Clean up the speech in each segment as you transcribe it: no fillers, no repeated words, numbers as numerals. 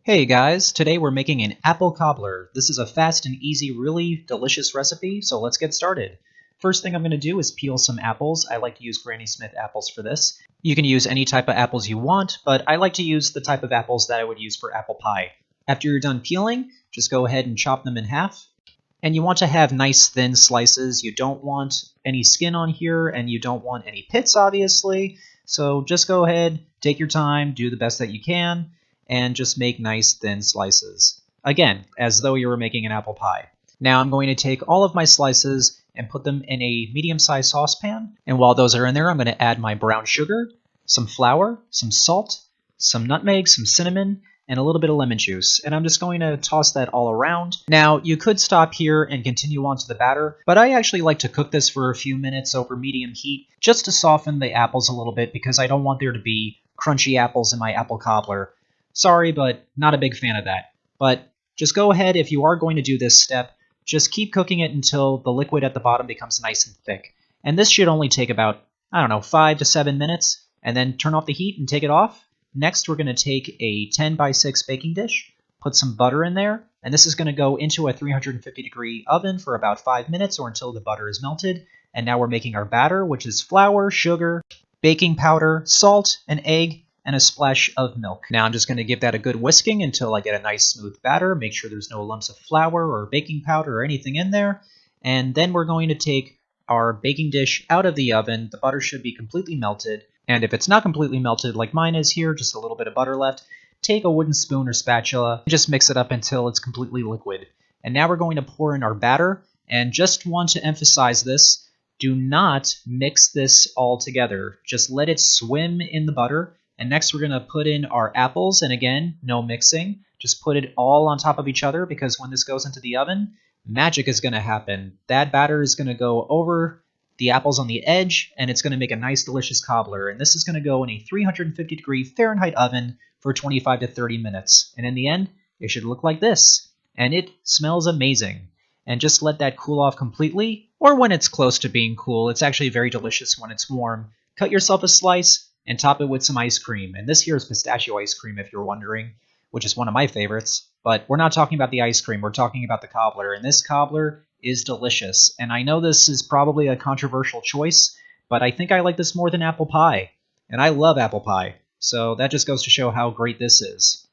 Hey guys, today we're making an apple cobbler. This is a fast and easy, really delicious recipe, so let's get started. First thing I'm going to do is peel some apples. I like to use Granny Smith apples for this. You can use any type of apples you want, but I like to use the type of apples that I would use for apple pie. After you're done peeling, just go ahead and chop them in half. And you want to have nice thin slices. You don't want any skin on here, and you don't want any pits, obviously. So just go ahead, take your time, do the best that you can, and just make nice thin slices. Again, as though you were making an apple pie. Now I'm going to take all of my slices and put them in a medium-sized saucepan. And while those are in there, I'm going to add my brown sugar, some flour, some salt, some nutmeg, some cinnamon, and a little bit of lemon juice. And I'm just going to toss that all around. Now, you could stop here and continue on to the batter, but I actually like to cook this for a few minutes over medium heat just to soften the apples a little bit because I don't want there to be crunchy apples in my apple cobbler. Sorry, but not a big fan of that. But just go ahead, if you are going to do this step, just keep cooking it until the liquid at the bottom becomes nice and thick. And this should only take about, 5 to 7 minutes, and then turn off the heat and take it off. Next, we're going to take a 10x6 baking dish, put some butter in there, and this is going to go into a 350-degree oven for about 5 minutes or until the butter is melted. And now we're making our batter, which is flour, sugar, baking powder, salt, an egg, and a splash of milk. Now I'm just going to give that a good whisking until I get a nice smooth batter. Make sure there's no lumps of flour or baking powder or anything in there. And then we're going to take our baking dish out of the oven. The butter should be completely melted. And if it's not completely melted like mine is here, just a little bit of butter left, take a wooden spoon or spatula and just mix it up until it's completely liquid. And now we're going to pour in our batter. And just want to emphasize this, do not mix this all together. Just let it swim in the butter. And next we're going to put in our apples, and again, no mixing. Just put it all on top of each other because when this goes into the oven, magic is going to happen. That batter is going to go over the apples on the edge, and it's going to make a nice, delicious cobbler. And this is going to go in a 350-degree Fahrenheit oven for 25 to 30 minutes. And in the end, it should look like this. And it smells amazing. And just let that cool off completely, or when it's close to being cool. It's actually very delicious when it's warm. Cut yourself a slice and top it with some ice cream. And this here is pistachio ice cream, if you're wondering, which is one of my favorites. But we're not talking about the ice cream, we're talking about the cobbler. And this cobbler is delicious. And I know this is probably a controversial choice, but I think I like this more than apple pie. And I love apple pie. So that just goes to show how great this is.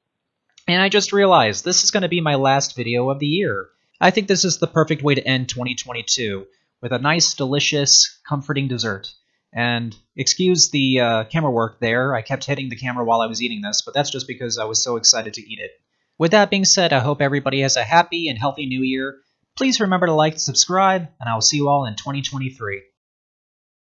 And I just realized this is going to be my last video of the year. I think this is the perfect way to end 2022, with a nice, delicious, comforting dessert. And excuse the camera work there. I kept hitting the camera while I was eating this, but that's just because I was so excited to eat it. With that being said, I hope everybody has a happy and healthy new year. Please remember to like and subscribe, and I will see you all in 2023.